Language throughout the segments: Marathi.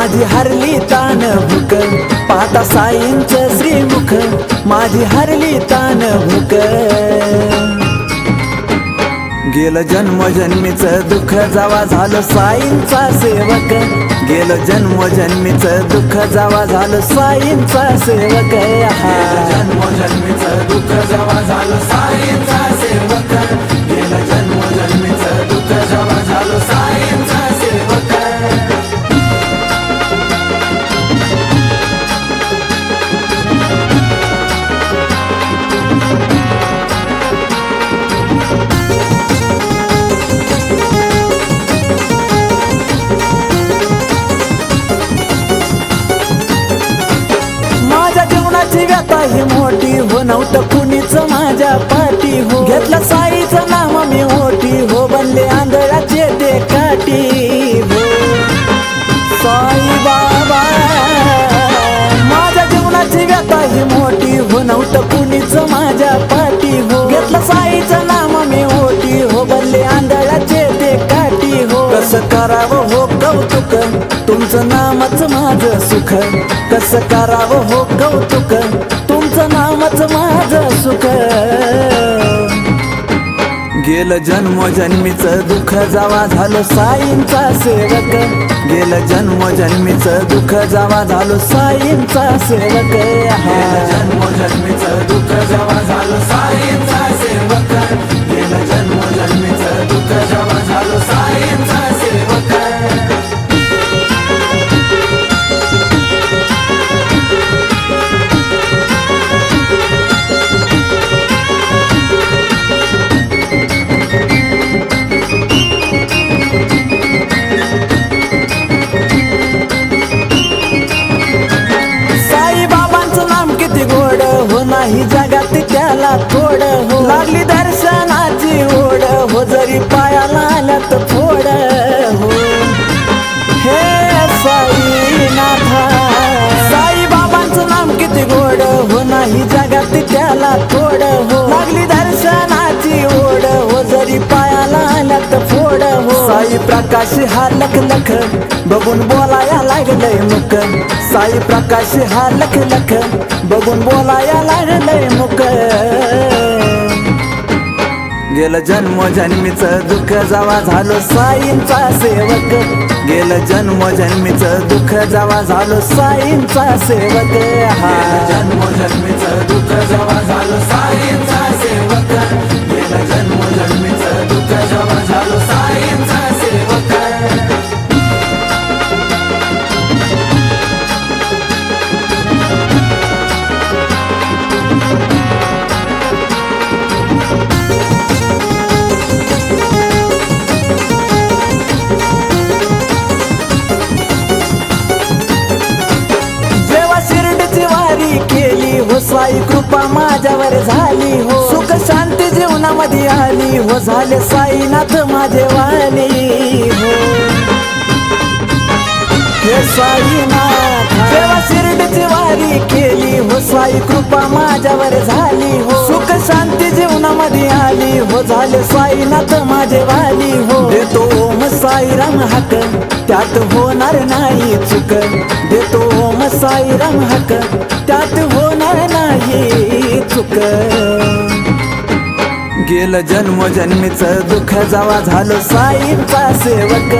माझी हरली तान भूक, पाहता साईंचं श्रीमुख, माझी हरली तान भूक. गेलं जन्मजन्मीचं दुःख जावा झालं साईंचा सेवक, गेलं जन्मजन्मीचं दुःख जावा झालं साईंचा सेवक. जन्मजन्मीचं दुःख जावा झालं साईंचा सेवक, गेलं जन्मजन्मीचं दुःख जावा झालं साईंचा सेवक. व्यथा ही मोठी हो, नव्हतं कुणीच माझ्या पाठी हो. घेतलं साईचं नाम मी मोठी हो, बनले आंधळाचे ते काठी हो. साई बाबा माझ्या जीवनाची व्यथा ही मोठी हो, नव्हतं कुणीच माझ्या पाठी हो. घेतलं साईचं नाम मी मोठी हो, बनले आंधळाचे ते काठी हो. कसं करावं हो कौतुक, तुमचं नामच माझं सुख. कसं करावं हो कौतुक, तुमचं नामच माझं सुख. गेलं जन्मजन्मीचं दुःख जावा झालं साईंचा सेवक, गेलं जन्मजन्मीचं दुःख जावा झालं साईंचा सेवक. गेलं जन्मजन्मीचं दुःख जावा झालं साईंचा सेवक, गेलं जन्मजन्मीचं दुःख जावा झालं साईंचा सेवक. नाही जगात त्याला थोड हो, लागली दर्शनाची ओढ हो, जरी पायाला आल्यात फोड हो. हे साईनाथा, साई बाबांचं नाम किती गोड हो, नाही जगात त्याला थोड हो, लागली दर्शनाची ओढ हो, जरी पायाला आल्यात फोड हो. साई प्रकाश हा लख लख बघून बोलाया लागलंय मुख, साई प्रकाश हा लख लख बघून बोलाया लागलंय मुख. गेलं जन्मजन्मीचं दुःख जावा झालं साईंचा सेवक, गेलं जन्मजन्मीचं दुःख जावा झालं साईंचा सेवक. गेलं जन्मजन्मीचं दुःख जावा झालं साईंचा सेवक, गेलं जन्मजन्मीचं दुःख जावा झालं साईंचा सेवक. साई कृपा माझ्यावर झाली हो, सुख शांती जीवनामध्ये आली हो, झाले साईनाथ माझे वाली हो. हे साईनाथ जेव्हा शिर्डीची वारी केली हो, साई कृपा माझ्यावर झाली हो, सुख शांती जीवनामध्ये आली हो, झाले साईनाथ माझे वाली हो. देतो ओम साईराम हाक, त्यात होणार नाही चुक. देतो ओम साईराम हाक, त्यात होणार नाही चुक. गेलं जन्मजन्मीचं दुःख जावा झालं साईंचा सेवक,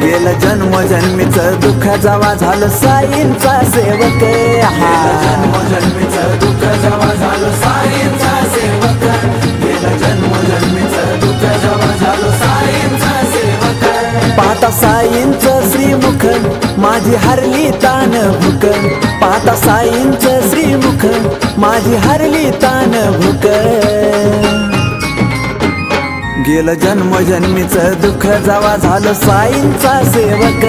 गेलं जन्मजन्मीचं दुःख जावा झालं साईंचा सेवक. गेलं जन्मजन्मीचं दुःख जावा झालं साईंचा सेवक, गेलं जन्मजन्मीचं दुःख जावा झालं साईंचा सेवक. पाहता साईंचं श्रीमुख, माझी हरली तान भूक. पाहता साईंचं श्रीमुख, माझी हरली तान भूक. गेलं जन्मजन्मीचं दुःख जावा झालं साईंचा सेवक,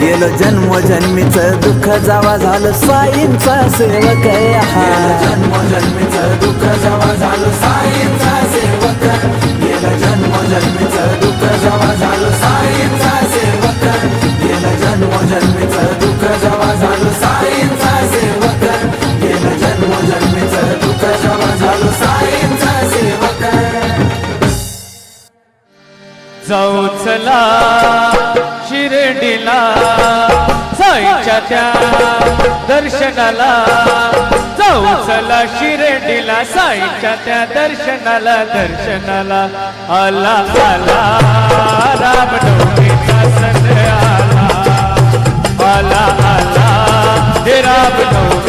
गेलं जन्मजन्मीचं दुःख जावा झालं साईंचा सेवक. गेलं जन्मजन्मीचं दुःख जावा झालं साईंचा सेवक, गेलं जन्मजन्मीचं दुःख जावा झालं साईंचा सेवक, गेलं जन्मजन्मीचं दुःख जावा झालं साईंचा सेवक, गेलं जन्मजन्मीचं दुःख जावा झालं साईंचा सेवक. जाऊ चला शिर्डीला साईच्या त्या दर्शनाला जाऊ चला शिर्डीला साईच्या त्या दर्शनाला आला आला रामनवमीचा सण आला आला आला हे रामनवमी